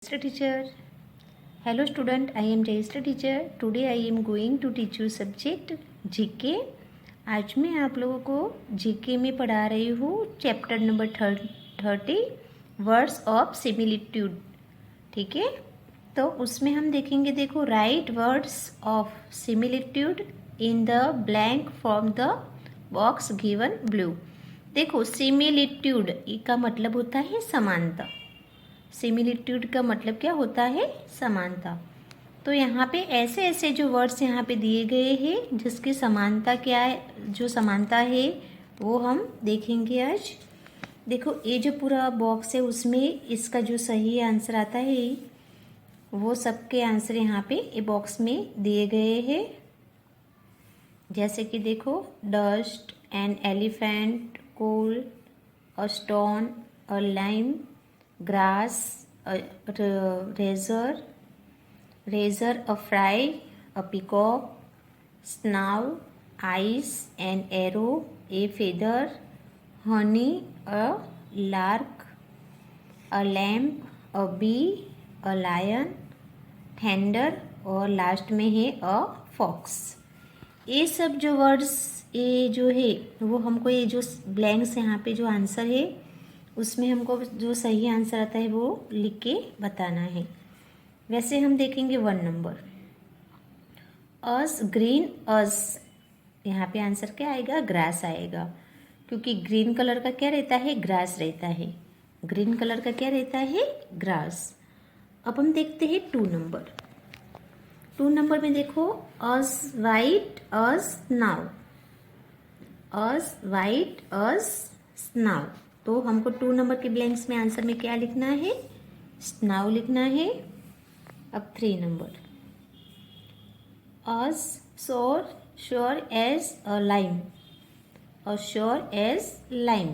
Jayashree teacher. Hello student, I am Jayashree teacher. Today I am going to teach you subject GK. आज मैं आप लोगों को GK में पढ़ा रही हूँ chapter number 30 words of similitude. ठीक है, तो उसमें हम देखेंगे, देखो, write words of similitude in the blank from the box given below. देखो, सिमिलिट्यूड का मतलब होता है समानता। सिमिलिट्यूड का मतलब क्या होता है? समानता। तो यहाँ पे ऐसे ऐसे जो वर्ड्स यहाँ पे दिए गए हैं जिसकी समानता क्या है, जो समानता है वो हम देखेंगे आज। देखो, ये जो पूरा बॉक्स है उसमें इसका जो सही आंसर आता है वो सबके आंसर यहाँ पे ये बॉक्स में दिए गए हैं। जैसे कि देखो, dust, an elephant, coal, a stone, a lime, grass, a razor, a fry, a peacock, snow, ice, an arrow, a feather, honey, a lark, a lamp, a bee, a lion, thunder, और last में है a fox. ये सब जो words ये जो है वो हमको, ये जो ब्लैंक्स यहाँ पे जो आंसर है उसमें हमको जो सही आंसर आता है वो लिख के बताना है। वैसे हम देखेंगे 1 नंबर, अस ग्रीन अस, यहाँ पे आंसर क्या आएगा? ग्रास आएगा, क्योंकि ग्रीन कलर का क्या रहता है? ग्रास रहता है। ग्रीन कलर का क्या रहता है? ग्रास। अब हम देखते हैं 2 नंबर। 2 नंबर में देखो, अस वाइट अस नाउ, अस वाइट अस नाउ। तो हमको 2 नंबर के ब्लैंक्स में आंसर में क्या लिखना है? स्नाउ लिखना है। अब 3 number, as sure as a lime, a sure as lime.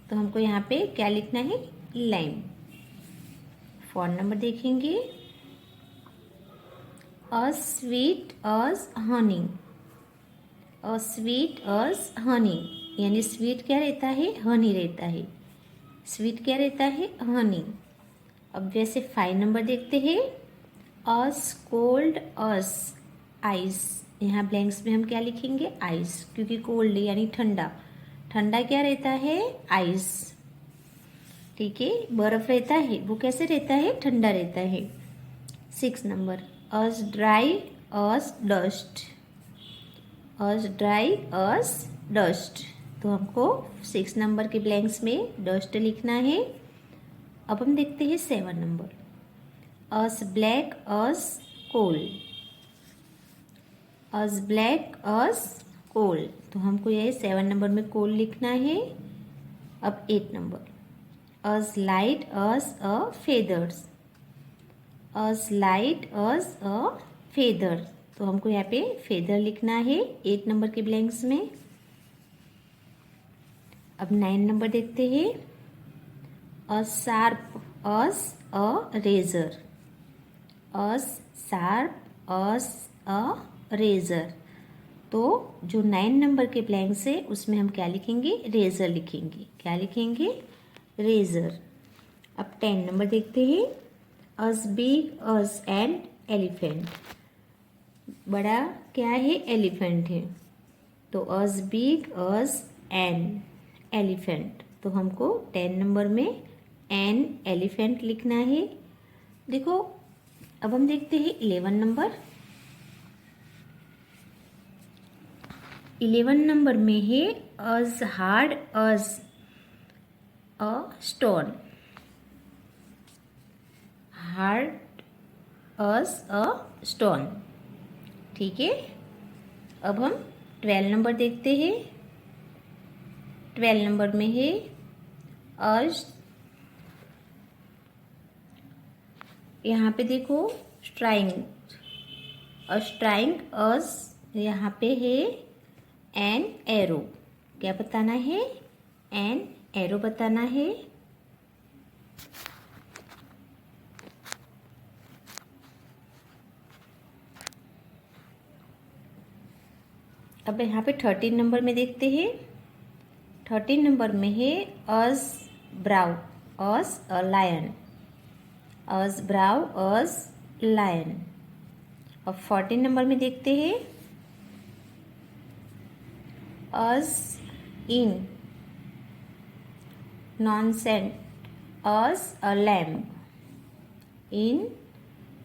तो हमको यहाँ पे क्या लिखना है? लाइम। 4 नंबर देखेंगे, as sweet as honey, a sweet as honey, यानी स्वीट क्या रहता है? हनी रहता है। स्वीट क्या रहता है? हनी। अब जैसे 5 नंबर देखते हैं, अस कोल्ड अस आइस। यहाँ ब्लैंक्स में हम क्या लिखेंगे? आइस, क्योंकि कोल्ड यानी ठंडा। ठंडा क्या रहता है? आइस। ठीक है, बर्फ रहता है वो कैसे रहता है? ठंडा रहता है। 6 नंबर, अस ड्राई अस डस्ट, अस ड्राई अस डस्ट। तो हमको 6 नंबर के ब्लैंक्स में डस्ट लिखना है। अब हम देखते हैं 7 नंबर, अस ब्लैक अस कोल, अस ब्लैक अस कोल। तो हमको यह 7 नंबर में कोल लिखना है। अब 8 number, us light us a feathers, us light us a feather. तो हमको यहाँ पे फेदर लिखना है 8 नंबर के ब्लैंक्स में। अब 9 नंबर देखते हैं, a sharp as a razor, as sharp as a razor. तो जो 9 नंबर के ब्लैंक्स है उसमें हम क्या लिखेंगे? रेजर लिखेंगे। क्या लिखेंगे? रेजर। अब 10 नंबर देखते हैं, अस बिग अस एन एलिफेंट। बड़ा क्या है? एलिफेंट है। तो अस बिग अस एन एलिफेंट। तो हमको 10 नंबर में एन एलिफेंट लिखना है। देखो, अब हम देखते हैं 11 नंबर। 11 नंबर में है, as hard as a stone, hard as a stone. ठीक है, अब हम 12 नंबर देखते हैं। 12 नंबर में है, अस, यहाँ पे देखो, स्ट्राइंग, स्ट्राइंग अस, यहाँ पे है एन एरो। क्या बताना है? एन एरो बताना है। अब यहाँ पे 13 नंबर में देखते हैं। 13 नंबर में है, अस ब्राउ अस a lion, a brow, a lion. अब 14 नंबर में देखते हैं, अज इन, नॉनसेंट, अज अ लैम्प, इन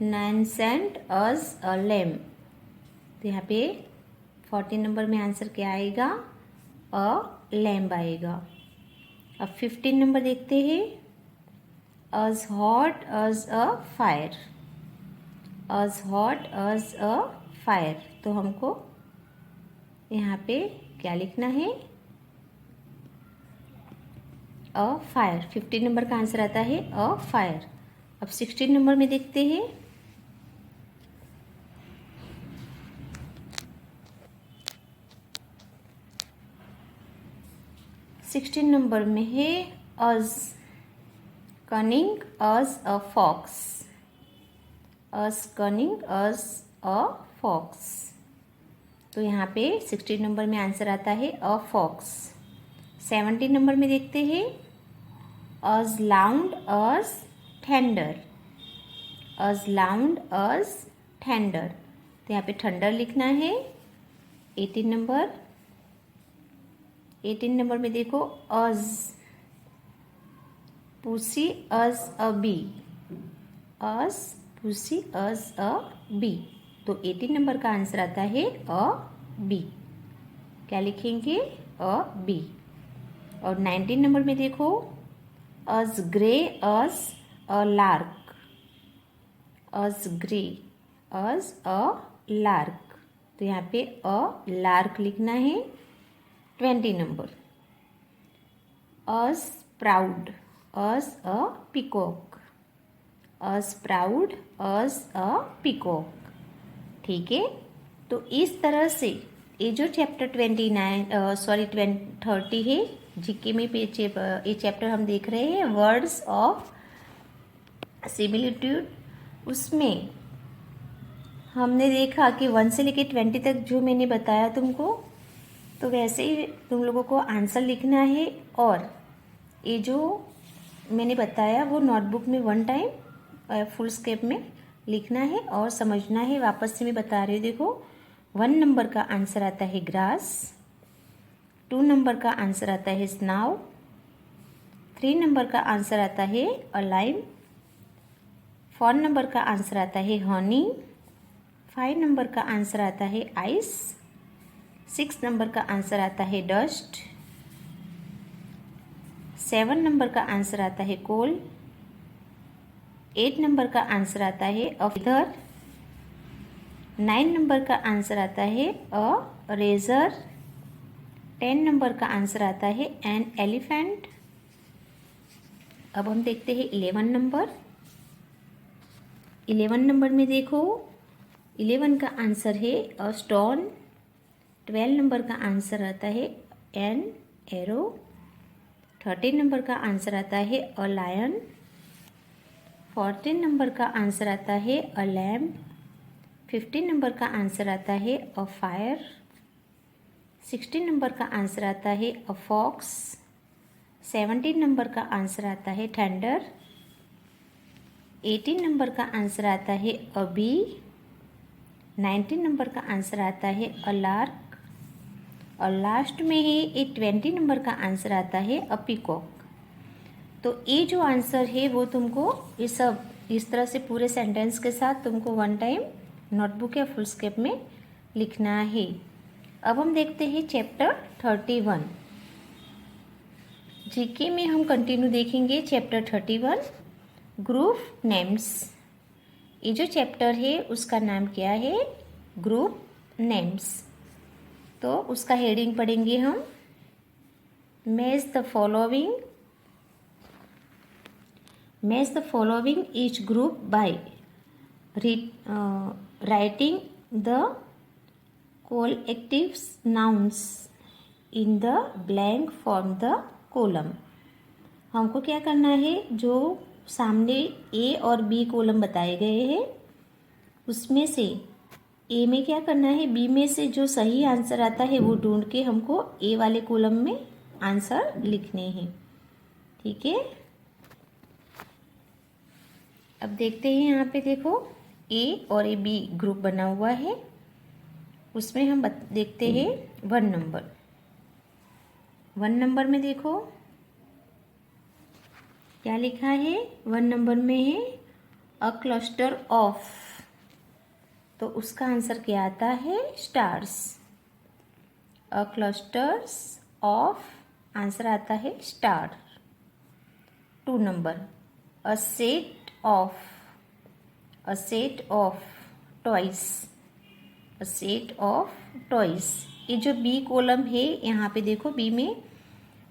नॉनसेंट, अज अ लैम्प। तो यहाँ पे 14 नंबर में आंसर क्या आएगा? अ लैम्प आएगा। अब 15 नंबर देखते हैं, as hot as a fire, as hot as a fire. तो हमको यहाँ पे क्या लिखना है? A fire. 15 नंबर का आंसर आता है अ फायर। अब 16 नंबर में देखते हैं, 16 नंबर में है as cunning as a fox, as cunning as a fox. तो यहाँ पे 16 नंबर में आंसर आता है अ फॉक्स। 17 नंबर में देखते हैं, अज लाउंड अज थंडर, अज लाउंड अज थंडर। तो यहाँ पे थंडर लिखना है। 18 नंबर, 18 नंबर में देखो, अज पुसी अज अ बी, अज पुसी अज अ बी। तो 18 नंबर का आंसर आता है अ बी। क्या लिखेंगे? A bee. और 19 नंबर में देखो, as grey as a lark, as grey as a lark. तो यहाँ पे अ लार्क लिखना है। 20 number, as proud as a peacock, as proud as a peacock. ठीक है। तो इस तरह से ये जो चैप्टर 30 है जीके में ये चैप्टर हम देख रहे हैं, वर्ड्स ऑफ सिमिलिट्यूड। उसमें हमने देखा कि 1 से लेकर 20 तक जो मैंने बताया तुमको, तो वैसे ही तुम लोगों को आंसर लिखना है। और ये जो मैंने बताया वो नोटबुक में 1 टाइम फुल स्केप में लिखना है और समझना है। वापस से मैं बता रही हूँ, देखो 1 नंबर का आंसर आता है ग्रास, 2 नंबर का आंसर आता है स्नाव, 3 नंबर का आंसर आता है अ लाइम, 4 नंबर का आंसर आता है हनी, 5 नंबर का आंसर आता है आइस, 6 नंबर का आंसर आता है डस्ट, 7 नंबर का आंसर आता है कोल, 8 नंबर का आंसर आता है अ फेदर, 9 नंबर का आंसर आता है अ रेजर, 10 नंबर का आंसर आता है एन एलिफेंट। अब हम देखते हैं 11 नंबर। 11 नंबर में देखो, 11 का आंसर है अ स्टोन, 12 नंबर का आंसर आता है एन एरो, 13 नंबर का आंसर आता है अ लायन, 14 नंबर का आंसर आता है अ लैम्प, 15 नंबर का आंसर आता है अ फायर, 16 नंबर का आंसर आता है अ फॉक्स, 17 नंबर का आंसर आता है थंडर, 18 नंबर का आंसर आता है अ बी, 19 नंबर का आंसर आता है अ लार्क, और लास्ट में ही 20 नंबर का आंसर आता है अ पीकॉक। तो ये जो आंसर है वो तुमको ये सब इस तरह से पूरे सेंटेंस के साथ तुमको 1 टाइम नोटबुक या फुल स्केप में लिखना है। अब हम देखते हैं चैप्टर 31। जीके में हम कंटिन्यू देखेंगे चैप्टर 31, ग्रुप नेम्स। ये जो चैप्टर है उसका नाम क्या है? Group names. तो उसका हेडिंग पढ़ेंगे हम, match the following, match the following each group by writing the collective nouns in the blank from the column। हमको क्या करना है, जो सामने ए और बी कॉलम बताए गए हैं उसमें से ए में क्या करना है, बी में से जो सही आंसर आता है वो ढूंढ के हमको ए वाले कॉलम में आंसर लिखने हैं। ठीक है। अब देखते हैं यहाँ पे देखो ए और ए बी ग्रुप बना हुआ है, उसमें हम देखते हैं 1 नंबर। 1 नंबर में देखो क्या लिखा है, 1 नंबर में है अ क्लस्टर ऑफ, तो उसका आंसर क्या आता है, stars. A clusters of, answer आता है star. 2 number a set of, a set of toys, a set of toys. ये जो बी कॉलम है यहाँ पे देखो, बी में,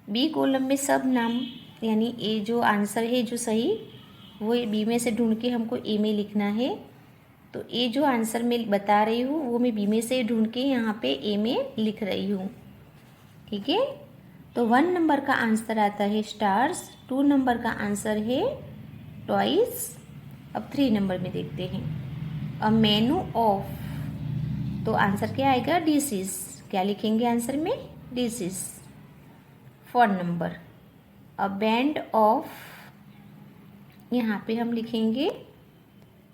बी कॉलम में सब नाम, यानी ए जो आंसर है जो सही, वो बी में से ढूंढ के हमको ए में लिखना है। तो ए जो आंसर मैं बता रही हूँ वो मैं बी में से ढूंढ के यहाँ पे ए में लिख रही हूँ, ठीक है। तो 1 नंबर का आंसर आता है स्टार्स, 2 नंबर का आंसर है टॉयज। अब 3 नंबर में देखते हैं अ मेनू ऑफ, तो आंसर क्या आएगा, डिशेस। क्या लिखेंगे आंसर में, dishes. 4 number a band of, यहाँ पे हम लिखेंगे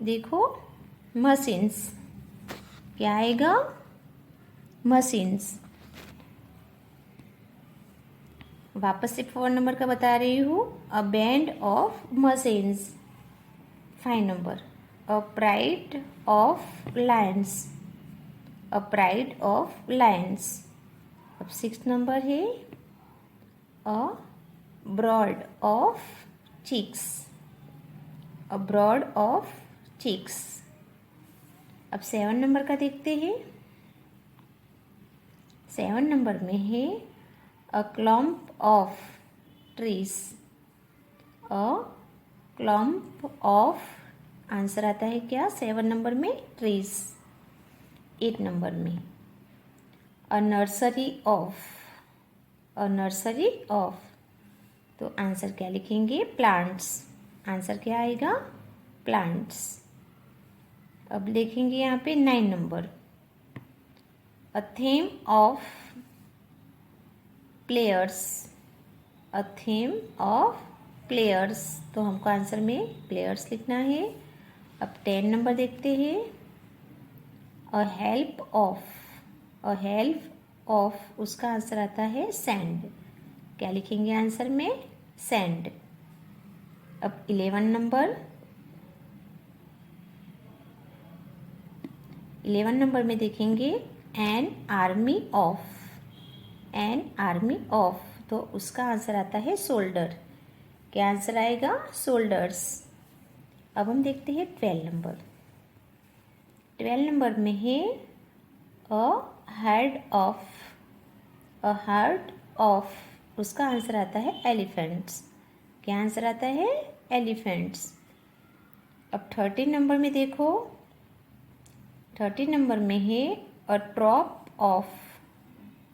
देखो मशीन्स। क्या आएगा, मशीन्स। वापस से 4 नंबर का बता रही हूँ, a band of machines. 5 number a pride of lions, a pride of lions. अब 6 नंबर है a brood of chicks, a brood of chicks. अब 7 नंबर का देखते हैं। 7 नंबर में है a clump of trees, a clump of, answer आता है क्या 7 नंबर में, ट्रीज। 8 नंबर में a nursery of, a nursery of, तो आंसर क्या लिखेंगे, प्लांट्स। आंसर क्या आएगा, प्लांट्स। अब देखेंगे यहाँ पे 9 number a theme of players, a theme of players, तो हमको आंसर में प्लेयर्स लिखना है। अब 10 नंबर देखते हैं a help of, a help of, उसका आंसर आता है सैंड। क्या लिखेंगे आंसर में, सैंड। अब 11 नंबर, 11 नंबर में देखेंगे an army of, an army of, तो उसका आंसर आता है सोल्डर। क्या आंसर आएगा, सोल्डर्स। अब हम देखते हैं 12 नंबर। 12 नंबर में है a head of, a head of, उसका आंसर आता है एलिफेंट्स। क्या आंसर आता है, एलिफेंट्स। अब 13 नंबर में देखो, 13 नंबर में है अ ट्रॉप ऑफ,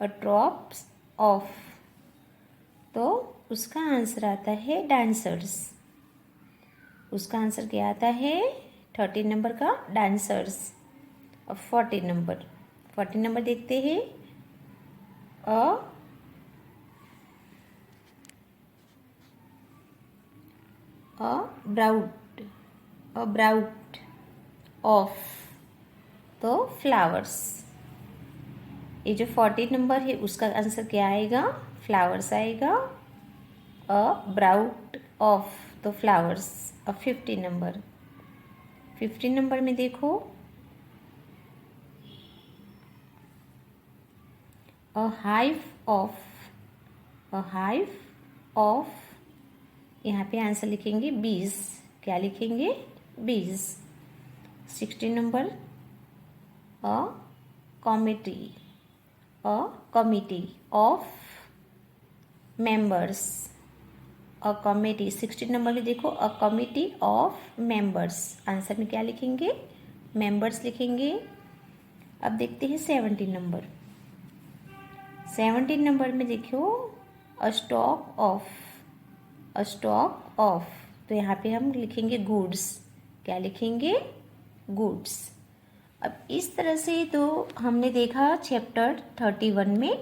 अ ट्रॉप्स ऑफ, तो उसका आंसर आता है डांसर्स। उसका आंसर क्या आता है, 13 नंबर का डांसर्स। अब 14 नंबर, 14 नंबर देखते हैं अ ब्राउट, अ ब्राउट ऑफ, तो फ्लावर्स। ये जो 14 नंबर है उसका आंसर क्या आएगा, फ्लावर्स आएगा। अ ब्राउट ऑफ, तो फ्लावर्स। अब 15 नंबर, 15 नंबर में देखो a hive of, a hive of, यहाँ पे आंसर लिखेंगे बीज। क्या लिखेंगे, bees. 16 number a committee, a committee of members, a committee. 16 number में देखो a committee of members, answer में क्या लिखेंगे, मेंबर्स लिखेंगे। अब देखते हैं 17 नंबर। 17 नंबर में देखो a stock of, a stock of, तो यहाँ पे हम लिखेंगे गुड्स। क्या लिखेंगे, गुड्स। अब इस तरह से तो हमने देखा चैप्टर 31 में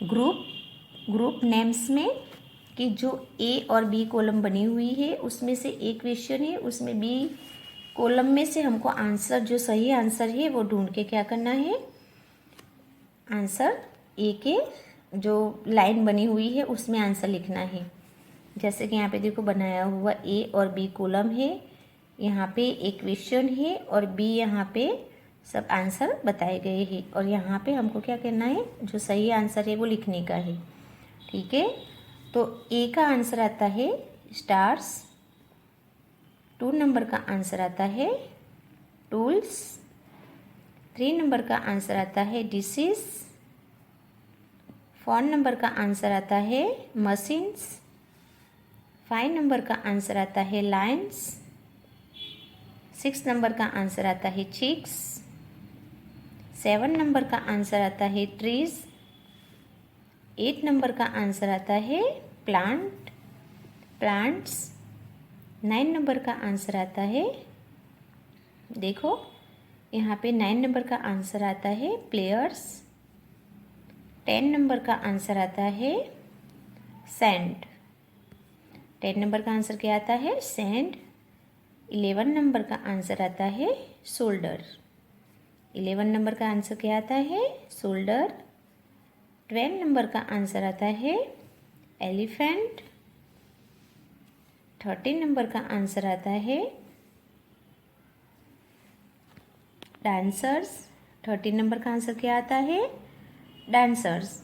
ग्रुप नेम्स में कि जो ए और बी कॉलम बनी हुई है उसमें से एक क्वेश्चन है, उसमें बी कॉलम में से हमको आंसर, जो सही आंसर है वो ढूंढ के क्या करना है, आंसर ए के जो लाइन बनी हुई है उसमें आंसर लिखना है। जैसे कि यहाँ पे देखो बनाया हुआ ए और बी कॉलम है, यहाँ पे एक क्वेश्चन है और बी यहाँ पे सब आंसर बताए गए हैं, और यहाँ पे हमको क्या करना है, जो सही आंसर है वो लिखने का है। ठीक है, तो ए का आंसर आता है स्टार्स, 2 नंबर का आंसर आता है टूल्स, 3 नंबर का आंसर आता है डिशेस, 4 नंबर का आंसर आता है मशीन्स, 5 नंबर का आंसर आता है लाइन्स, 6 नंबर का आंसर आता है चिक्स, 7 नंबर का आंसर आता है ट्रीज, 8 नंबर का आंसर आता है प्लांट्स, 9 नंबर का आंसर आता है, देखो यहाँ पे 9 नंबर का आंसर आता है प्लेयर्स, 10 नंबर का आंसर आता है सैंड, 10 नंबर का आंसर क्या आता है सैंड, 11 नंबर का आंसर आता है शोल्डर, 11 नंबर का आंसर क्या आता है शोल्डर, 12 नंबर का आंसर आता है एलिफेंट, 13 नंबर का आंसर आता है डांसर्स, 13 नंबर का आंसर क्या आता है डांसर्स,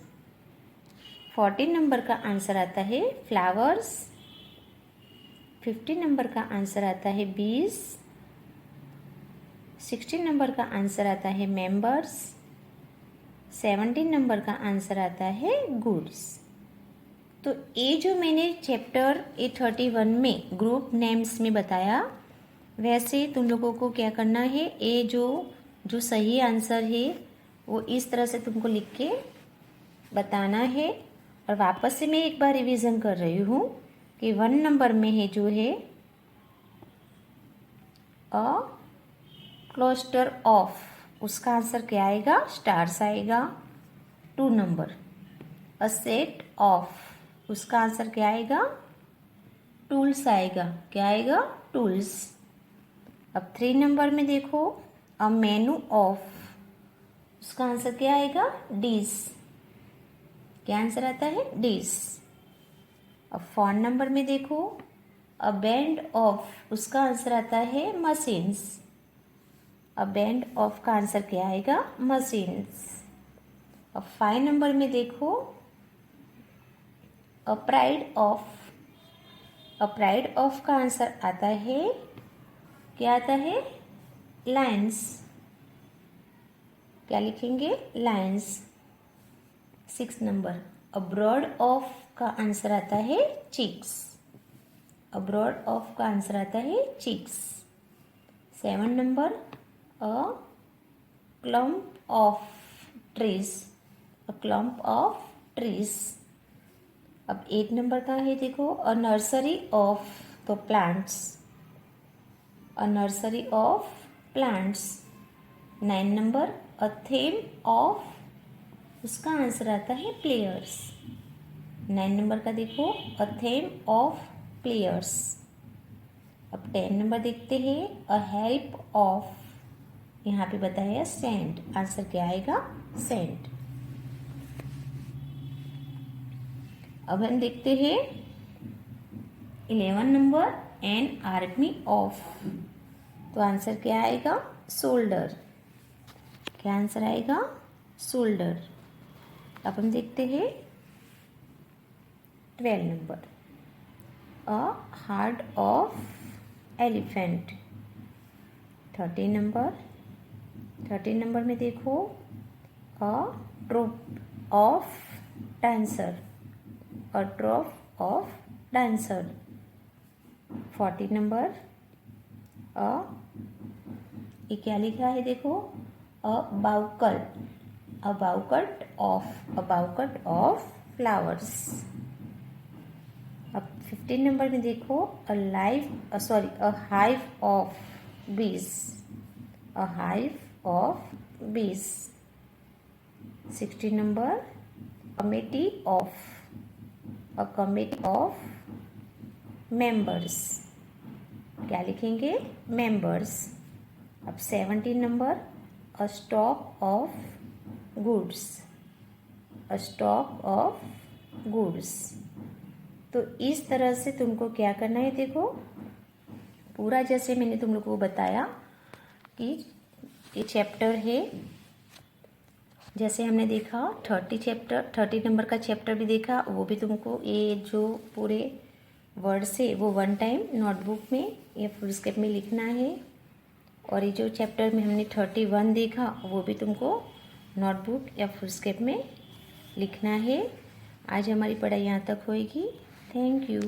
14 नंबर का आंसर आता है फ्लावर्स, 15 नंबर का आंसर आता है बीज, 16 नंबर का आंसर आता है मेंबर्स, 17 नंबर का आंसर आता है गुड्स। तो ये जो मैंने चैप्टर A31 में ग्रुप नेम्स में बताया, वैसे तुम लोगों को क्या करना है, ये जो सही आंसर है वो इस तरह से तुमको लिख के बताना है। और वापस से मैं एक बार रिवीजन कर रही हूँ कि 1 नंबर में है जो है अ क्लस्टर ऑफ, उसका आंसर क्या आएगा स्टार्स आएगा। 2 नंबर अ सेट ऑफ, उसका आंसर क्या आएगा टूल्स आएगा, क्या आएगा टूल्स। अब 3 नंबर में देखो अ मेनू ऑफ, उसका आंसर क्या आएगा डिश, क्या आंसर आता है डिश। अब 4 नंबर में देखो अ बैंड ऑफ, उसका आंसर आता है मशीन्स, अ बैंड ऑफ का आंसर क्या आएगा मशीन्स। अब 5 नंबर में देखो a pride of, a pride of का आंसर आता है, क्या आता है लायंस, क्या लिखेंगे लायंस। 6 नंबर अब्रॉड ऑफ का आंसर आता है चिक्स, अब्रॉड ऑफ का आंसर आता है chicks. 7 number a clump of trees, a clump of trees. अब 8 नंबर का है देखो अ नर्सरी ऑफ तो plants, a nursery of plants. 9 number a theme of, उसका आंसर आता है प्लेयर्स। 9 नंबर का देखो अ थीम ऑफ प्लेयर्स। अब 10 नंबर देखते हैं अ हेल्प ऑफ, यहाँ पे बताया सेंट, आंसर क्या आएगा सेंट। अब हम देखते हैं 11 नंबर एन आर्मी ऑफ, तो आंसर क्या आएगा शोल्डर, क्या आंसर आएगा शोल्डर। अब हम देखते हैं 12 number a herd of elephant. 13 number, 13 number में देखो a troop of dancer, a troop of dancer. 14 number a, ये क्या लिखा है देखो a bouquet, a bouquet of, a bouquet of flowers. अब 15 नंबर में देखो a live sorry a hive of bees, a hive of bees. 16 number committee of, a committee of members, क्या लिखेंगे? मेंबर्स। अब 17 number, a stock of goods, a stock of goods. तो इस तरह से तुमको क्या करना है, देखो पूरा जैसे मैंने तुम लोगों को बताया कि ये चैप्टर है, जैसे हमने देखा 30 नंबर का चैप्टर भी देखा, वो भी तुमको ये जो पूरे वर्ड्स है वो 1 टाइम नोटबुक में या फुल स्केप में लिखना है। और ये जो चैप्टर में हमने 31 देखा वो भी तुमको नोटबुक या फुल स्केप में लिखना है। आज हमारी पढ़ाई यहाँ तक होएगी। Thank you.